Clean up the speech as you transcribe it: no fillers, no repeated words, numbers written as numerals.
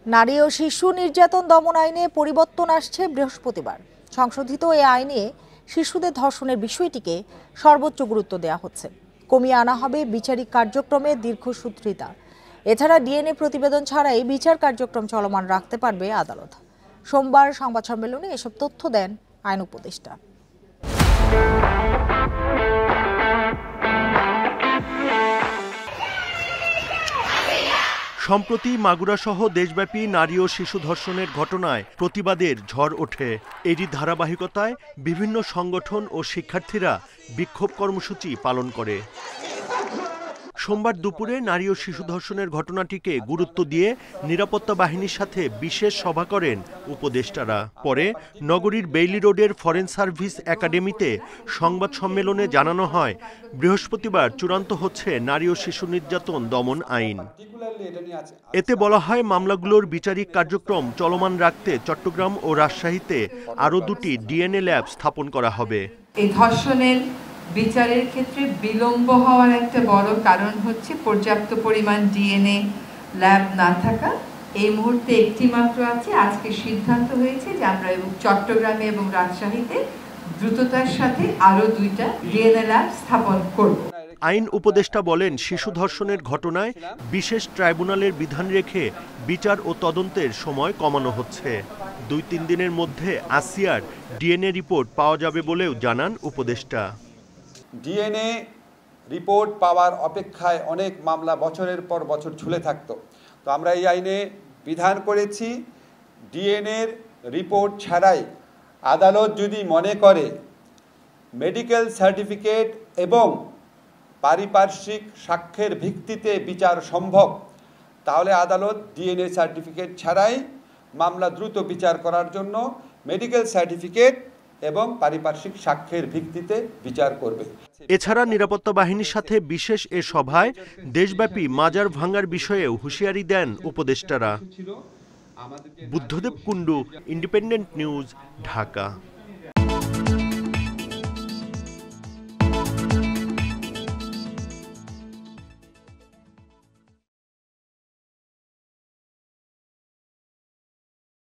নারী ও শিশু নির্যাতন দমন আইনে পরিবর্তন আসছে বৃহস্পতিবার। সংশোধিত এই আইনে শিশুদের ধর্ষণের বিষয়টিকে সর্বোচ্চ গুরুত্ব দেওয়া হচ্ছে। কমিয়ে আনা হবে বিচারিক কার্যক্রমে দীর্ঘসূত্রিতা। এছাড়া ডিএনএ প্রতিবেদন ছাড়াই বিচার কার্যক্রম চলমান রাখতে পারবে আদালত। সোমবার সংবাদ সম্মেলনে এসব তথ্য দেন আইন উপদেষ্টা। সম্প্রতি মাগুরাসহ দেশব্যাপী নারী ও শিশু ধর্ষণের ঘটনায় প্রতিবাদের ঝড় ওঠে। এরই ধারাবাহিকতায় বিভিন্ন সংগঠন ও শিক্ষার্থীরা বিক্ষোভ কর্মসূচি পালন করে। সোমবার দুপুরে নারী ও শিশু ধর্ষণের ঘটনাটিকে গুরুত্ব দিয়ে নিরাপত্তা বাহিনীর সাথে বিশেষ সভা করেন উপদেষ্টারা। পরে নগরীর বেইলি রোডের ফরেন সার্ভিস একাডেমিতে সংবাদ সম্মেলনে জানানো হয়, বৃহস্পতিবার চূড়ান্ত হচ্ছে নারী ও শিশু নির্যাতন দমন আইন। এতে বলা হয়, মামলাগুলোর বিচারিক কার্যক্রম চলমান রাখতে চট্টগ্রাম ও রাজশাহীতে আরও দুটি ডিএনএ ল্যাব স্থাপন করা হবে। এই ধর্ষণের বিচারের ক্ষেত্রে বিলম্ব হওয়ার একটা বড় কারণ হচ্ছে পর্যাপ্ত পরিমাণ ডিএনএ ল্যাব না থাকা। এই মুহূর্তে একটি মাত্র আছে। আজকে সিদ্ধান্ত হয়েছে যে আমরা চট্টগ্রামে এবং রাজশাহীতে দ্রুততার সাথে আরও দুইটা ডিএনএ ল্যাব স্থাপন করব। আইন উপদেষ্টা বলেন, শিশু ধর্ষণের ঘটনায় বিশেষ ট্রাইব্যুনালের বিধান রেখে বিচার ও তদন্তের সময় কমানো হচ্ছে। 2-3 দিনের মধ্যে আসিয়ার ডিএনএ রিপোর্ট পাওয়া যাবে বলেও জানান উপদেষ্টা। ডিএনএ রিপোর্ট পাওয়ার অপেক্ষায় অনেক মামলা বছরের পর বছর ঝুলে থাকতো। তো আমরা এই আইনে বিধান করেছি, ডিএনএর রিপোর্ট ছাড়াই আদালত যদি মনে করে মেডিকেল সার্টিফিকেট এবং পারিপার্শ্বিক সাক্ষ্যের ভিত্তিতে বিচার সম্ভব, তাহলে আদালত ডিএনএ সার্টিফিকেট ছাড়াই মামলা দ্রুত বিচার করার জন্য মেডিকেল সার্টিফিকেট এবং পারিপার্শ্বিক সাক্ষ্যের ভিত্তিতে বিচার করবে। এছাড়া নিরাপত্তা বাহিনীর সাথে বিশেষ এ সভায় দেশব্যাপী মাজার ভাঙার বিষয়েও হুঁশিয়ারি দেন উপদেষ্টারা। Buddhadeb Kundu, independent news, Dhaka.